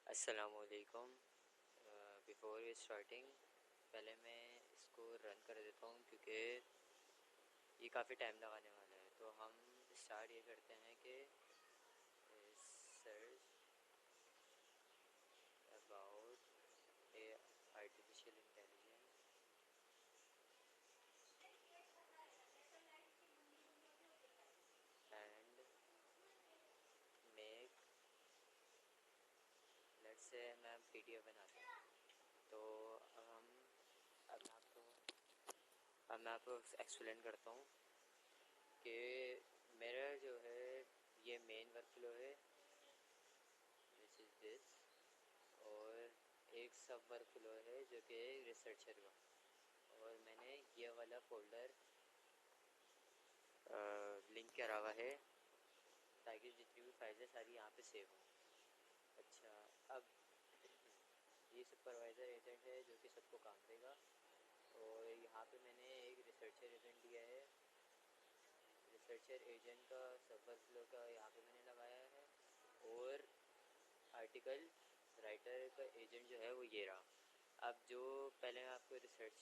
अस्सलामुअलैकुम। Before we starting पहले मैं इसको रन कर देता हूँ क्योंकि ये काफ़ी टाइम लगाने वाला है। तो हम स्टार्ट ये करते हैं कि search about A artificial intelligence and make let's say मैं पीडीएफ बनाता हूँ। तो अब मैं आपको एक्सप्लेन करता हूँ कि मेरा जो है ये मेन वर्क फ्लो है, दिस इज़ दिस। और एक सब वर्क फ्लो है जो कि रिसर्चर का, और मैंने ये वाला फोल्डर लिंक करा हुआ है ताकि जितनी भी फाइलें सारी यहाँ पे सेव हों। अच्छा, अब ये सुपरवाइज़र एजेंट है जो कि सबको काम देगा, और यहाँ पे मैंने एक रिसर्चर एजेंट दिया है। रिसर्चर एजेंट का सब वर्क फ्लो का यहाँ पे मैंने लगाया है, और आर्टिकल राइटर का एजेंट जो है वो ये रहा। अब जो पहले मैं आपको रिसर्च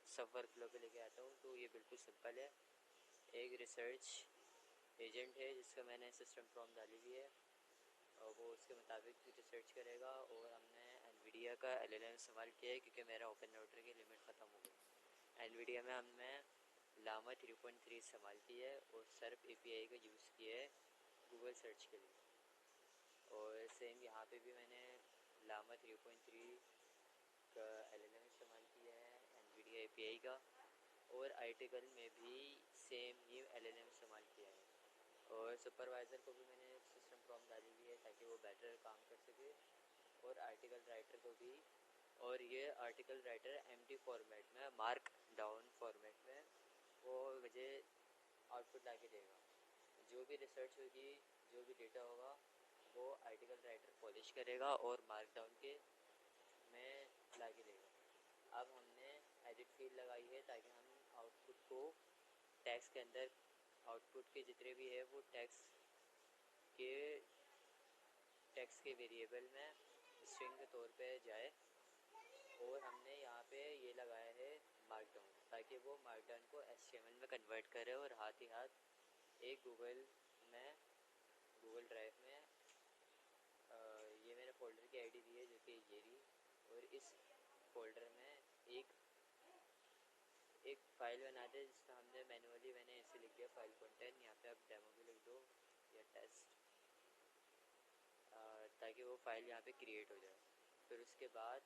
सब वर्क फ्लो पे लेके आता हूँ, तो ये बिल्कुल सिंपल है। एक रिसर्च एजेंट है जिसका मैंने सिस्टम प्रॉम्प्ट डाली हुई है, और वो उसके मुताबिक रिसर्च करेगा। और हमने एनवीडिया का एलएलएम इस्तेमाल किया है क्योंकि मेरा ओपन राउटर की लिमिट ख़त्म हो गई। एनवीडिया में हमने लामा 3.3 इस्तेमाल की है, और सर्प एपीआई का यूज़ किया है गूगल सर्च के लिए। और सेम यहाँ पे भी मैंने लामा 3.3 का एलएलएम इस्तेमाल किया है एनवीडिया एपीआई का, और आर्टिकल में भी सेम ही एलएलएम इस्तेमाल किया है। और सुपरवाइज़र को भी मैंने सिस्टम प्रॉम्प्ट डाली हुई है ताकि वो बेटर काम कर सके, और आर्टिकल राइटर को भी। और ये आर्टिकल राइटर एमडी फॉर्मेट में, मार्क डाउन फॉर्मेट में वो मुझे आउटपुट ला के देगा। जो भी रिसर्च होगी, जो भी डेटा होगा, वो आर्टिकल राइटर पॉलिश करेगा और मार्क डाउन के में ला के देगा। अब हमने एडिट फील्ड लगाई है ताकि हम आउटपुट को टैग्स के अंदर, आउटपुट के जितने भी है वो के टैग्स के वेरिएबल में स्ट्रिंग के तौर पे जाए। और हमने यहाँ पे ये लगाया है मार्कडाउन, ताकि वो मार्कडाउन को HTML में कन्वर्ट करे, और हाथ ही हाथ एक गूगल ड्राइव में ये मेरे फोल्डर की आईडी दी है जो कि ये रही। और इस फोल्डर में एक फ़ाइल बना दे जिसका हमने मैंने ऐसे लिख दिया फाइल कंटेंट। यहाँ पे आप डेमो भी लिख दो या टेस्ट, ताकि वो फाइल यहाँ पे क्रिएट हो जाए। फिर उसके बाद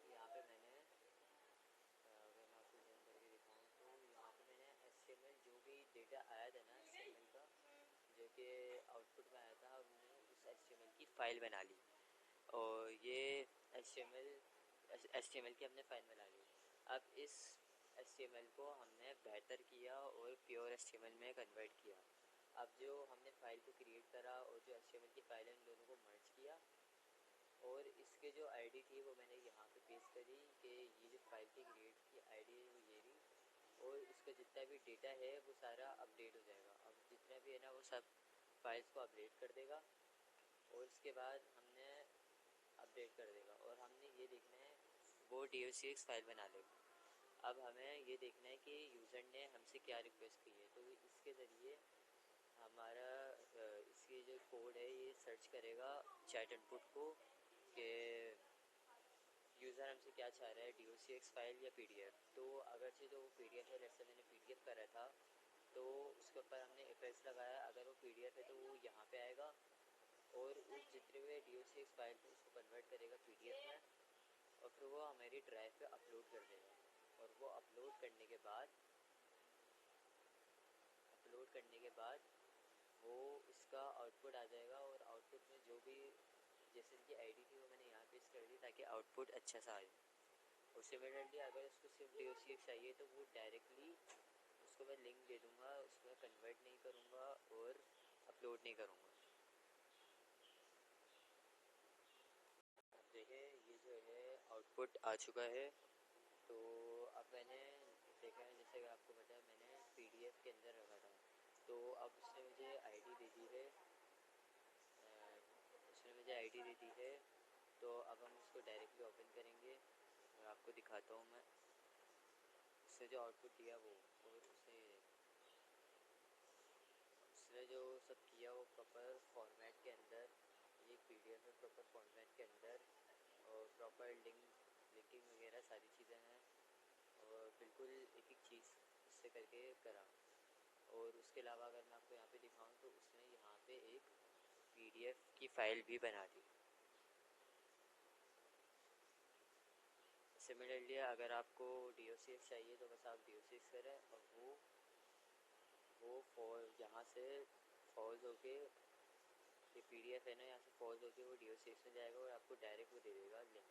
यहाँ पे मैंने, अगर मैं आपको जूम करके दिखाऊँ तो यहाँ पे मैंने HTML जो भी डेटा आया था ना HTML का, जो कि आउटपुट में आया था, हमने उस HTML की फ़ाइल बना ली। और ये HTML की हमने फ़ाइल बना ली। अब इस HTML को हमने बेहतर किया और प्योर HTML में कन्वर्ट किया। अब जो हमने फ़ाइल को क्रिएट करा और जो HTML की फ़ाइल है, इन दोनों को मर्ज किया, और इसके जो आईडी थी वो मैंने यहाँ पे पेस्ट करी कि ये जो फाइल की क्रिएट की आईडी है वो ये रही, और इसका जितना भी डेटा है वो सारा अपडेट हो जाएगा। अब जितना भी है ना वो सब फाइल्स को अपडेट कर देगा, और इसके बाद हमने अपडेट कर देगा, और हमने ये देखना है वो docx फाइल बना लेगा। अब हमें ये देखना है कि यूज़र ने हमसे क्या रिक्वेस्ट की है, तो इसके ज़रिए हमारा इसकी जो कोड है ये सर्च करेगा चैट इनपुट को कि यूज़र हमसे क्या चाह रहा है, docx फाइल या PDF। तो अगर से तो वो PDF है, जैसे मैंने PDF करा था, तो उसके ऊपर हमने एफएक्स लगाया। अगर वो PDF है तो वो यहाँ पे आएगा, और उस जितने भी docx फाइल थे उसको कन्वर्ट करेगा PDF में, और फिर वो हमारी ड्राइव पे अपलोड कर देगा। और वो अपलोड करने के बाद वो इसका आउटपुट आ जाएगा, और आउटपुट में जो भी जैसे इनकी आईडी थी वो मैंने यहाँ पेस्ट कर दी ताकि आउटपुट अच्छा सा आए। और सिमिलरली अगर उसको सिर्फ docx चाहिए तो वो डायरेक्टली उसको मैं लिंक दे दूँगा, उसमें कन्वर्ट नहीं करूँगा और अपलोड नहीं करूँगा। अब देखिए ये जो है आउटपुट आ चुका है। तो अब मैंने देखा है, जैसे कि आपको पता है मैंने PDF के अंदर रखा था, तो अब उसने मुझे आईडी दे दी है आईडी दे दी है। तो अब हम इसको डायरेक्टली ओपन करेंगे और आपको दिखाता हूँ मैं उसने जो आउटपुट दिया वो। और उसने जो सब किया वो प्रॉपर फॉर्मेट के अंदर, ये एक पीडीएफ है प्रॉपर फॉर्मेट के अंदर, और प्रॉपर लिंकिंग वगैरह सारी चीज़ें हैं, और बिल्कुल एक एक चीज़ इससे करके करा। और उसके अलावा अगर मैं आपको यहाँ पे दिखाऊँ तो उसने यहाँ पे एक पीडीएफ की फ़ाइल भी बना दी। सिमिलरली अगर आपको DOCX चाहिए तो बस आप DOCX करें और वो यहाँ से फॉल्स होके, ये PDF है ना, यहाँ से फॉल्स होके वो DOCX में जाएगा और आपको डायरेक्ट वो दे देगा लिंक।